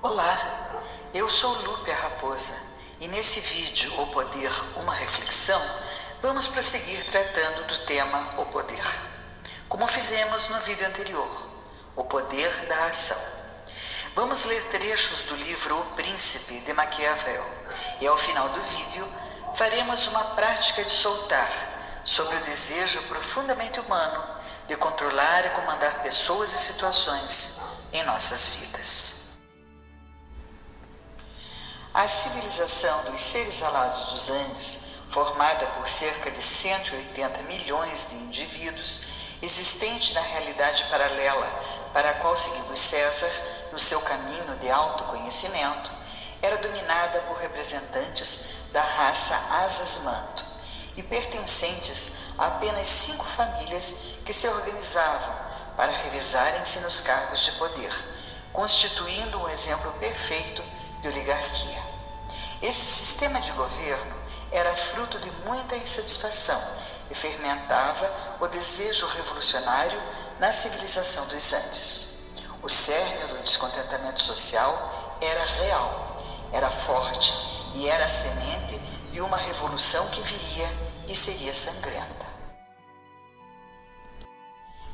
Olá, eu sou Lupe a Raposa e nesse vídeo O Poder, uma reflexão, vamos prosseguir tratando do tema O Poder, como fizemos no vídeo anterior, O Poder da Ação. Vamos ler trechos do livro O Príncipe de Maquiavel e ao final do vídeo faremos uma prática de soltar sobre o desejo profundamente humano de controlar e comandar pessoas e situações em nossas vidas. A civilização dos seres alados dos Andes, formada por cerca de 180 milhões de indivíduos, existente na realidade paralela para a qual seguiu César no seu caminho de autoconhecimento, era dominada por representantes da raça Asas Manto e pertencentes a apenas 5 famílias que se organizavam para revezarem-se nos cargos de poder, constituindo um exemplo perfeito de oligarquia. Esse sistema de governo era fruto de muita insatisfação e fermentava o desejo revolucionário na civilização dos Andes. O cerne do descontentamento social era real, era forte e era a semente de uma revolução que viria e seria sangrenta.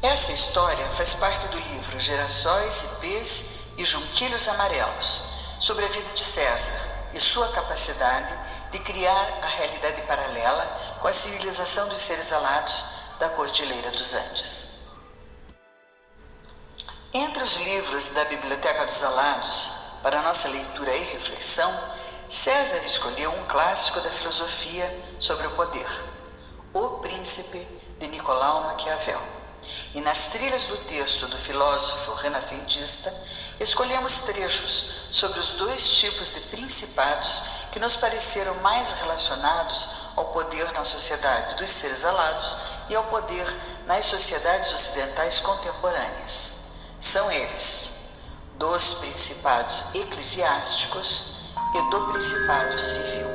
Essa história faz parte do livro Girassóis, Ipês e Junquilhos Amarelos, sobre a vida de César e sua capacidade de criar a realidade paralela com a civilização dos seres alados da Cordilheira dos Andes. Entre os livros da Biblioteca dos Alados, para nossa leitura e reflexão, César escolheu um clássico da filosofia sobre o poder, O Príncipe de Nicolau Maquiavel. E nas trilhas do texto do filósofo renascentista, escolhemos trechos sobre os 2 tipos de principados que nos pareceram mais relacionados ao poder na sociedade dos seres alados e ao poder nas sociedades ocidentais contemporâneas. São eles, dos principados eclesiásticos e do principado civil.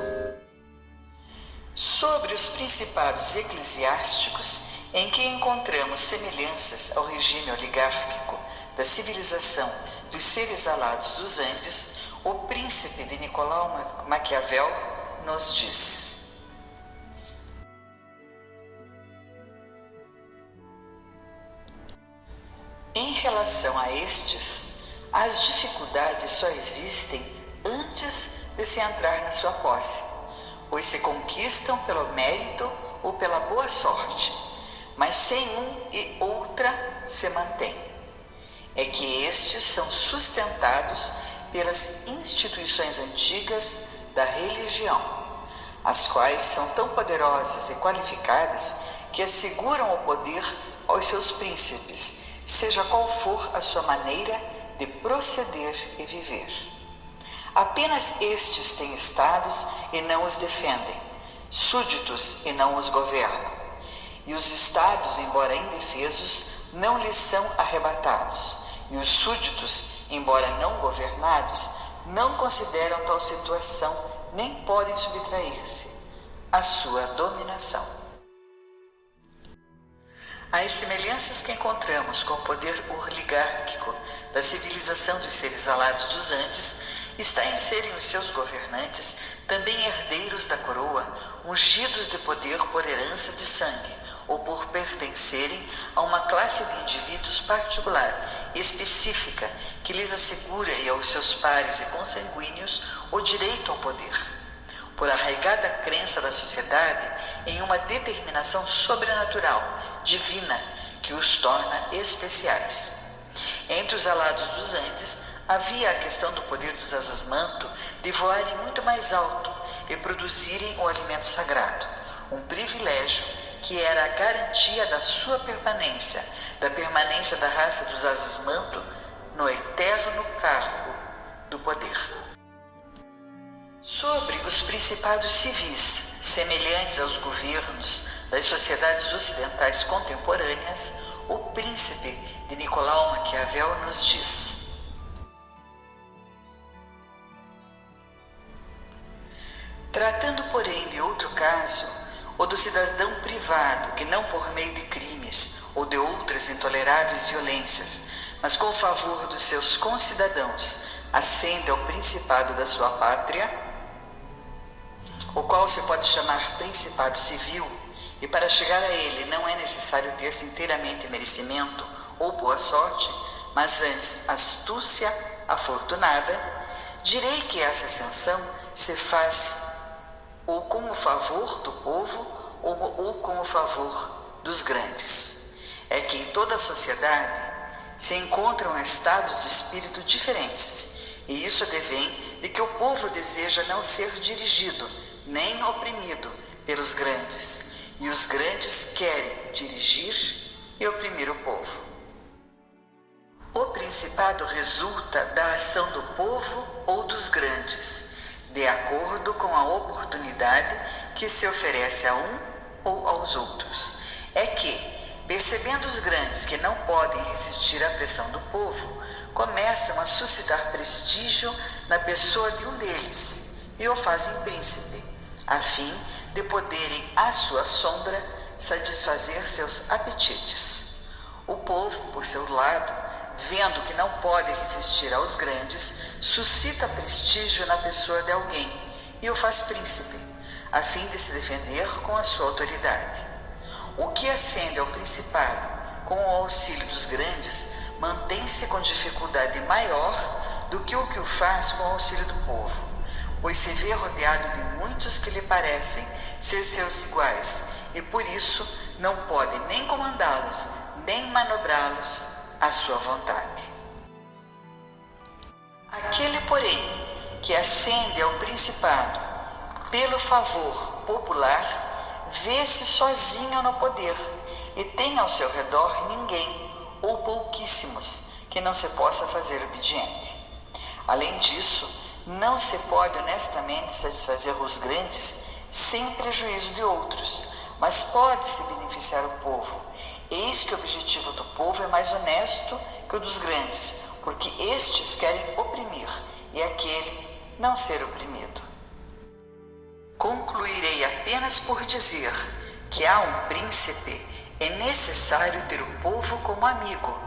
Sobre os principados eclesiásticos, em que encontramos semelhanças ao regime oligárquico da civilização dos seres alados dos Andes, o Príncipe de Nicolau Maquiavel nos diz: em relação a estes, as dificuldades só existem antes de se entrar na sua posse, pois se conquistam pelo mérito ou pela boa sorte, mas sem um e outra se mantém. É que estes são sustentados pelas instituições antigas da religião, as quais são tão poderosas e qualificadas que asseguram o poder aos seus príncipes, seja qual for a sua maneira de proceder e viver. Apenas estes têm estados e não os defendem, súditos e não os governam. E os estados, embora indefesos, não lhes são arrebatados, e os súditos, embora não governados, não consideram tal situação nem podem subtrair-se à sua dominação. As semelhanças que encontramos com o poder oligárquico da civilização dos seres alados dos Andes está em serem os seus governantes também herdeiros da coroa, ungidos de poder por herança de sangue, ou por pertencerem a uma classe de indivíduos particular, específica, que lhes assegura e aos seus pares e consanguíneos o direito ao poder, por arraigada crença da sociedade em uma determinação sobrenatural, divina, que os torna especiais. Entre os alados dos Andes, havia a questão do poder dos Asas-Manto de voarem muito mais alto e produzirem o alimento sagrado, um privilégio que era a garantia da sua permanência, da permanência da raça dos Asas-Manto no eterno cargo do poder. Sobre os principados civis, semelhantes aos governos das sociedades ocidentais contemporâneas, o Príncipe de Nicolau Maquiavel nos diz: tratando, porém, de outro caso, ou do cidadão privado que não por meio de crimes ou de outras intoleráveis violências, mas com o favor dos seus concidadãos, ascende ao principado da sua pátria, o qual se pode chamar principado civil, e para chegar a ele não é necessário ter-se inteiramente merecimento ou boa sorte, mas antes astúcia afortunada, direi que essa ascensão se faz ou com o favor do povo ou com o favor dos grandes. É que em toda a sociedade se encontram estados de espírito diferentes, e isso advém de que o povo deseja não ser dirigido, nem oprimido pelos grandes, e os grandes querem dirigir e oprimir o povo. O principado resulta da ação do povo ou dos grandes, de acordo com a oportunidade que se oferece a um ou aos outros. É que, percebendo os grandes que não podem resistir à pressão do povo, começam a suscitar prestígio na pessoa de um deles e o fazem príncipe, a fim de poderem, à sua sombra, satisfazer seus apetites. O povo, por seu lado, vendo que não pode resistir aos grandes, suscita prestígio na pessoa de alguém e o faz príncipe, a fim de se defender com a sua autoridade. O que ascende ao principado com o auxílio dos grandes mantém-se com dificuldade maior do que o faz com o auxílio do povo, pois se vê rodeado de muitos que lhe parecem ser seus iguais e por isso não pode nem comandá-los, nem manobrá-los à sua vontade. Aquele, porém, que ascende ao principado pelo favor popular, vê-se sozinho no poder e tem ao seu redor ninguém ou pouquíssimos que não se possa fazer obediente. Além disso, não se pode honestamente satisfazer os grandes sem prejuízo de outros, mas pode-se beneficiar o povo. Eis que o objetivo do povo é mais honesto que o dos grandes, porque estes querem oprimir e aquele não ser oprimido. Concluirei apenas por dizer que a um príncipe é necessário ter o povo como amigo.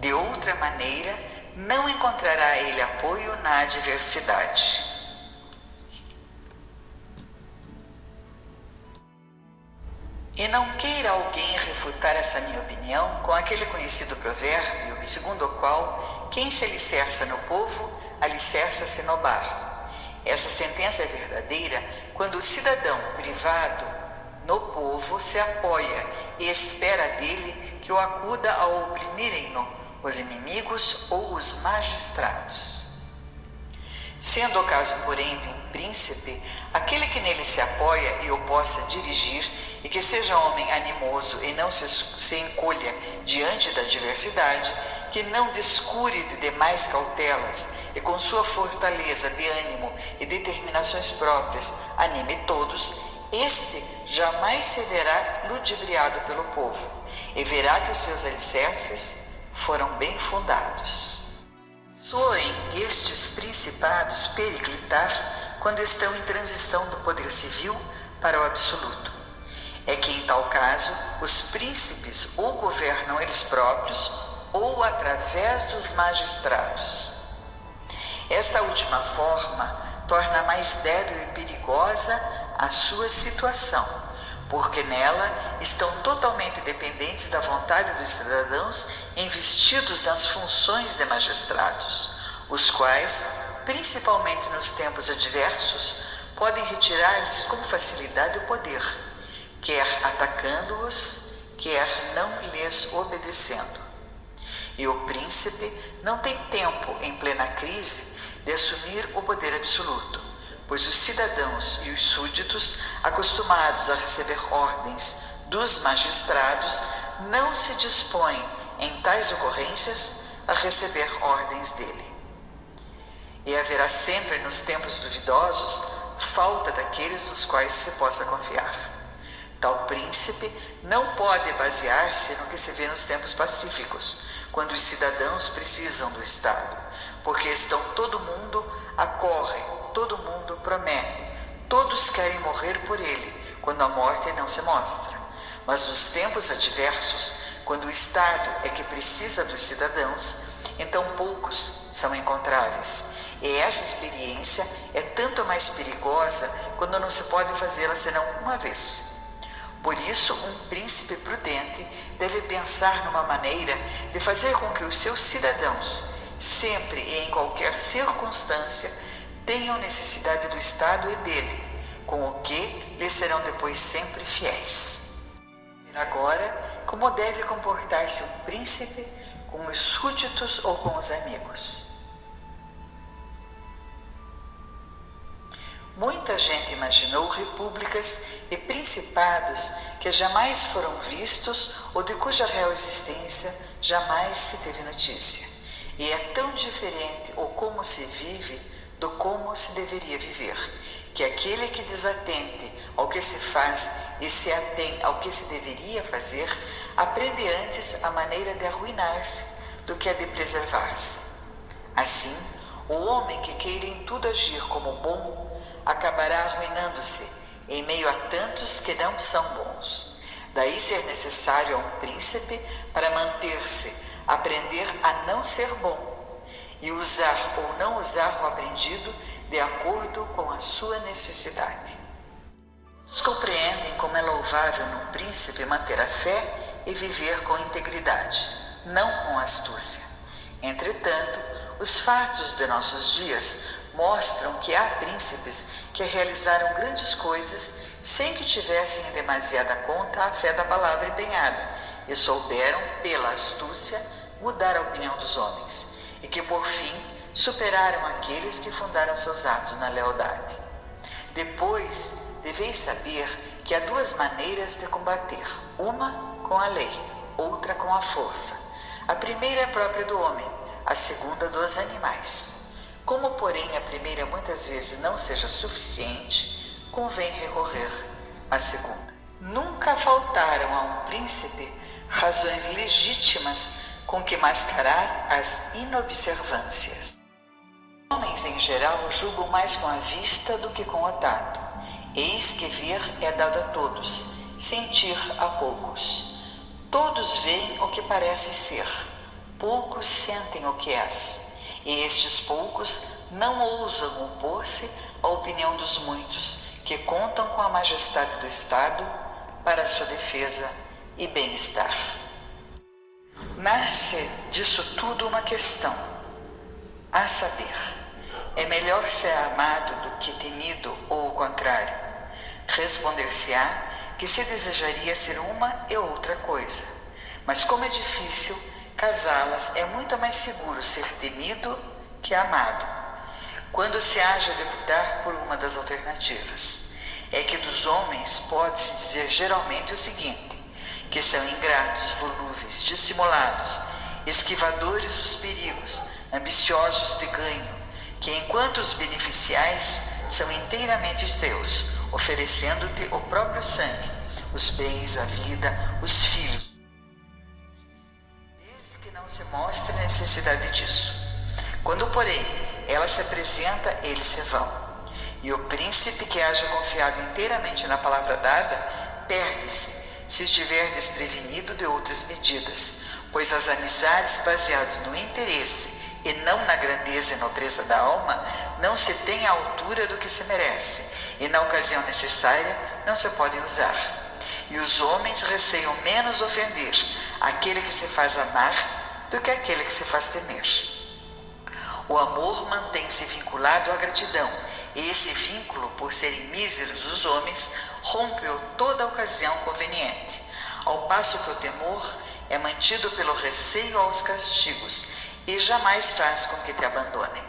De outra maneira, não encontrará ele apoio na adversidade. E não queira alguém refutar essa minha opinião com aquele conhecido provérbio, segundo o qual quem se alicerça no povo, alicerça-se no barro. Essa sentença é verdadeira quando o cidadão privado no povo se apoia e espera dele que o acuda ao oprimirem-no os inimigos ou os magistrados. Sendo o caso, porém, de um príncipe, aquele que nele se apoia e o possa dirigir, e que seja homem animoso e não se encolha diante da adversidade, que não descure de demais cautelas e com sua fortaleza de ânimo e determinações próprias anime todos, este jamais se verá ludibriado pelo povo e verá que os seus alicerces foram bem fundados. Soem estes principados periclitar quando estão em transição do poder civil para o absoluto. É que, em tal caso, os príncipes ou governam eles próprios ou através dos magistrados. Esta última forma torna mais débil e perigosa a sua situação, porque nela estão totalmente dependentes da vontade dos cidadãos investidos nas funções de magistrados, os quais, principalmente nos tempos adversos, podem retirar-lhes com facilidade o poder, quer atacando-os, quer não lhes obedecendo. E o príncipe não tem tempo, em plena crise, de assumir o poder absoluto, pois os cidadãos e os súditos, acostumados a receber ordens dos magistrados, não se dispõem, em tais ocorrências, a receber ordens dele. E haverá sempre, nos tempos duvidosos, falta daqueles nos quais se possa confiar. Tal príncipe não pode basear-se no que se vê nos tempos pacíficos, quando os cidadãos precisam do Estado, porque todo mundo acorre, todo mundo promete, todos querem morrer por ele, quando a morte não se mostra. Mas nos tempos adversos, quando o Estado é que precisa dos cidadãos, então poucos são encontráveis, E essa experiência é tanto mais perigosa quando não se pode fazê-la senão uma vez. Por isso, um príncipe prudente deve pensar numa maneira de fazer com que os seus cidadãos, sempre e em qualquer circunstância, tenham necessidade do Estado e dele, com o que lhes serão depois sempre fiéis. Agora, como deve comportar-se um príncipe com os súditos ou com os amigos? Muita gente imaginou repúblicas e principados que jamais foram vistos ou de cuja real existência jamais se teve notícia. E é tão diferente o como se vive do como se deveria viver, que aquele que desatente ao que se faz e se atém ao que se deveria fazer, aprende antes a maneira de arruinar-se do que a de preservar-se. Assim, o homem que queira em tudo agir como bom, acabará arruinando-se em meio a tantos que não são bons. Daí ser necessário a um príncipe para manter-se, aprender a não ser bom e usar ou não usar o aprendido de acordo com a sua necessidade. Todos compreendem como é louvável num príncipe manter a fé e viver com integridade, não com astúcia. Entretanto, os fatos de nossos dias mostram que há príncipes que realizaram grandes coisas sem que tivessem em demasiada conta a fé da palavra empenhada e souberam, pela astúcia, mudar a opinião dos homens e que, por fim, superaram aqueles que fundaram seus atos na lealdade. Depois, deveis saber que há duas maneiras de combater, uma com a lei, outra com a força. A primeira é própria do homem, a segunda dos animais. Como, porém, a primeira muitas vezes não seja suficiente, convém recorrer à segunda. Nunca faltaram a um príncipe razões legítimas com que mascarar as inobservâncias. Os homens, em geral, julgam mais com a vista do que com o tato. Eis que ver é dado a todos, sentir a poucos. Todos veem o que parece ser, poucos sentem o que és. E estes poucos não ousam opor-se à opinião dos muitos, que contam com a majestade do Estado para a sua defesa e bem-estar. Nasce disso tudo uma questão, a saber, é melhor ser amado do que temido ou o contrário? Responder-se-á que se desejaria ser uma e outra coisa, mas como é difícil casá-las, é muito mais seguro ser temido que amado, quando se haja de optar por uma das alternativas. É que dos homens pode-se dizer geralmente o seguinte, que são ingratos, volúveis, dissimulados, esquivadores dos perigos, ambiciosos de ganho, que enquanto os beneficiais são inteiramente teus, oferecendo-te o próprio sangue, os bens, a vida, os filhos, desde que não se mostre a necessidade disso. Quando, porém, ela se apresenta, eles se vão. E o príncipe que haja confiado inteiramente na palavra dada, perde-se, se estiver desprevenido de outras medidas, pois as amizades baseadas no interesse e não na grandeza e nobreza da alma, não se têm à altura do que se merece, e na ocasião necessária não se podem usar. E os homens receiam menos ofender aquele que se faz amar do que aquele que se faz temer. O amor mantém-se vinculado à gratidão, e esse vínculo, por serem míseros os homens, rompe-o toda ocasião conveniente, ao passo que o temor é mantido pelo receio aos castigos e jamais faz com que te abandonem.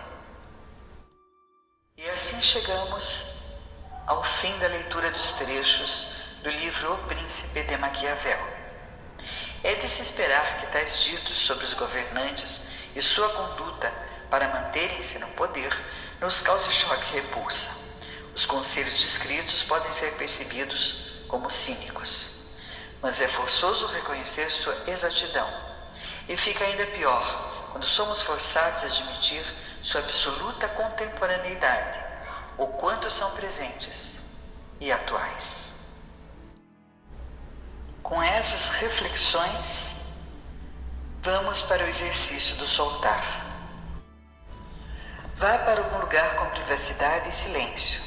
E assim chegamos ao fim da leitura dos trechos do livro O Príncipe de Maquiavel. É de se esperar que tais ditos sobre os governantes e sua conduta para manterem-se no poder nos cause choque e repulsa. Os conselhos descritos podem ser percebidos como cínicos, mas é forçoso reconhecer sua exatidão. E fica ainda pior quando somos forçados a admitir sua absoluta contemporaneidade, o quanto são presentes e atuais. Com essas reflexões, vamos para o exercício do soltar. Vá para algum lugar com privacidade e silêncio.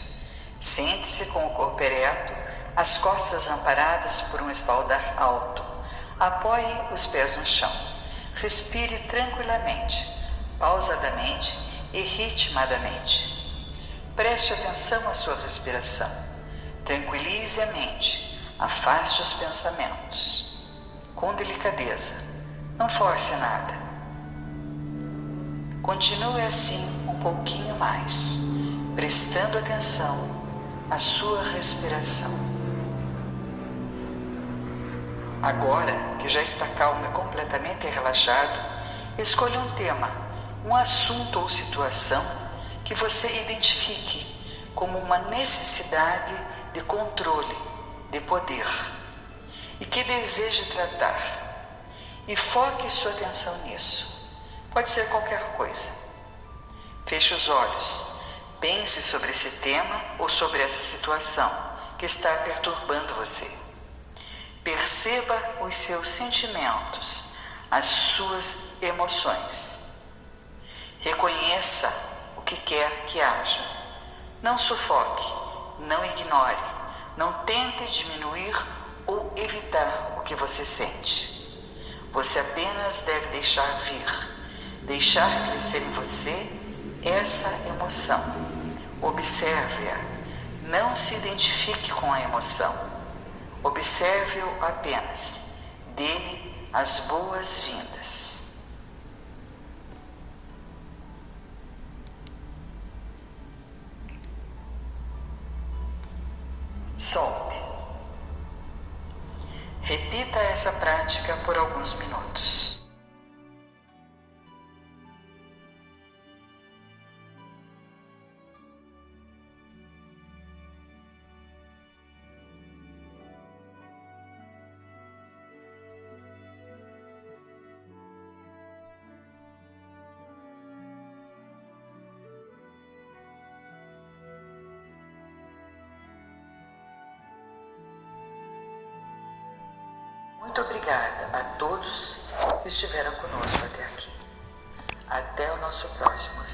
Sente-se com o corpo ereto, as costas amparadas por um espaldar alto. Apoie os pés no chão. Respire tranquilamente, pausadamente e ritmadamente. Preste atenção à sua respiração. Tranquilize a mente. Afaste os pensamentos. Com delicadeza. Não force nada. Continue assim um pouquinho mais, prestando atenção à sua respiração. Agora que já está calmo e completamente relaxado, escolha um tema, um assunto ou situação que você identifique como uma necessidade de controle, de poder, e que deseje tratar. E foque sua atenção nisso. Pode ser qualquer coisa. Feche os olhos. Pense sobre esse tema ou sobre essa situação que está perturbando você. Perceba os seus sentimentos, as suas emoções. Reconheça o que quer que haja. Não sufoque, não ignore, não tente diminuir ou evitar o que você sente. Você apenas deve deixar vir. Deixar crescer em você essa emoção. Observe-a. Não se identifique com a emoção. Observe-o apenas. Dê-lhe as boas-vindas. Solte. Repita essa prática por alguns minutos. Muito obrigada a todos que estiveram conosco até aqui. Até o nosso próximo vídeo.